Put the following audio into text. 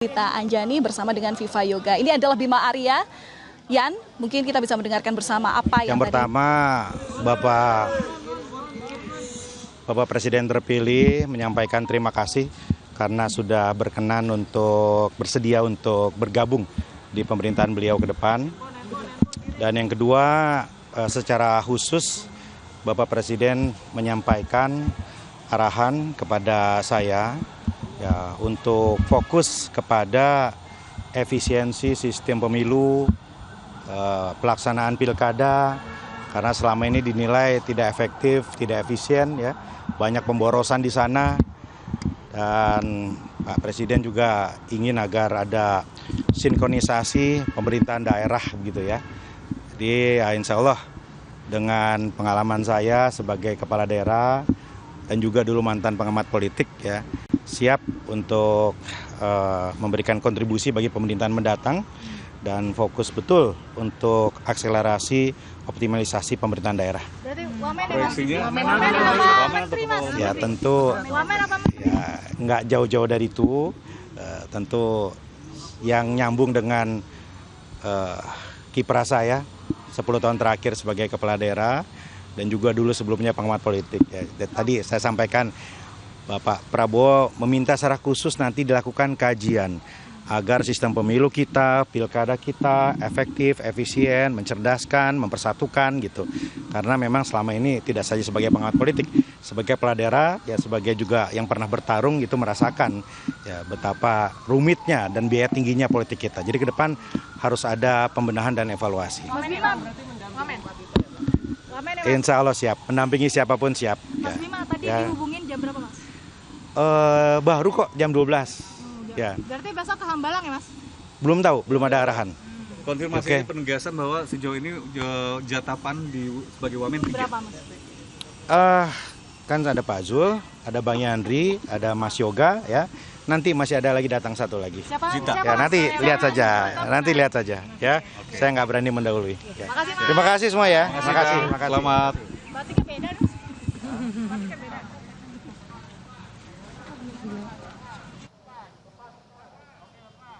Rita Anjani bersama dengan Viva Yoga. Ini adalah Bima Arya. Yan, mungkin kita bisa mendengarkan bersama apa yang pertama, Bapak Presiden terpilih menyampaikan terima kasih karena sudah berkenan untuk bersedia untuk bergabung di pemerintahan beliau ke depan. Dan yang kedua, secara khusus Bapak Presiden menyampaikan arahan kepada saya ya, untuk fokus kepada efisiensi sistem pemilu, pelaksanaan pilkada, karena selama ini dinilai tidak efektif, tidak efisien, ya, banyak pemborosan di sana. Dan Pak Presiden juga ingin agar ada sinkronisasi pemerintahan daerah, gitu ya. Jadi ya, insya Allah dengan pengalaman saya sebagai kepala daerah dan juga dulu mantan pengamat politik, ya, siap untuk memberikan kontribusi bagi pemerintahan mendatang dan fokus betul untuk akselerasi optimalisasi pemerintahan daerah. Berarti Ya tentu ya nggak jauh-jauh dari itu, tentu yang nyambung dengan kiprah saya 10 tahun terakhir sebagai kepala daerah dan juga dulu sebelumnya pengamat politik. Ya, tadi saya sampaikan Bapak Prabowo meminta secara khusus nanti dilakukan kajian agar sistem pemilu kita, pilkada kita efektif, efisien, mencerdaskan, mempersatukan gitu. Karena memang selama ini tidak saja sebagai pengamat politik, sebagai kepala daerah, ya sebagai juga yang pernah bertarung itu merasakan ya betapa rumitnya dan biaya tingginya politik kita. Jadi ke depan harus ada pembenahan dan evaluasi. Insya Allah siap, mendampingi siapapun siap. Mas Bima, tadi dihubungin jam berapa, Mas? Baru kok jam 12. Ya. Berarti besok ke Hambalang ya, Mas? Belum tahu, belum ada arahan. Konfirmasi penegasan bahwa sejauh ini jatapan sebagai Wamen 3. Berapa, Mas? Kan ada Pak Zul, ada Bang Yandri, ada Mas Yoga, ya. Nanti masih ada lagi datang satu lagi. Siapa? Ya nanti lihat saja, nanti lihat saja, ya. Okay. Saya nggak berani mendahului. Ya. Terima kasih semua ya. Terima kasih. Selamat. Batiknya beda, Mas. Batiknya beda.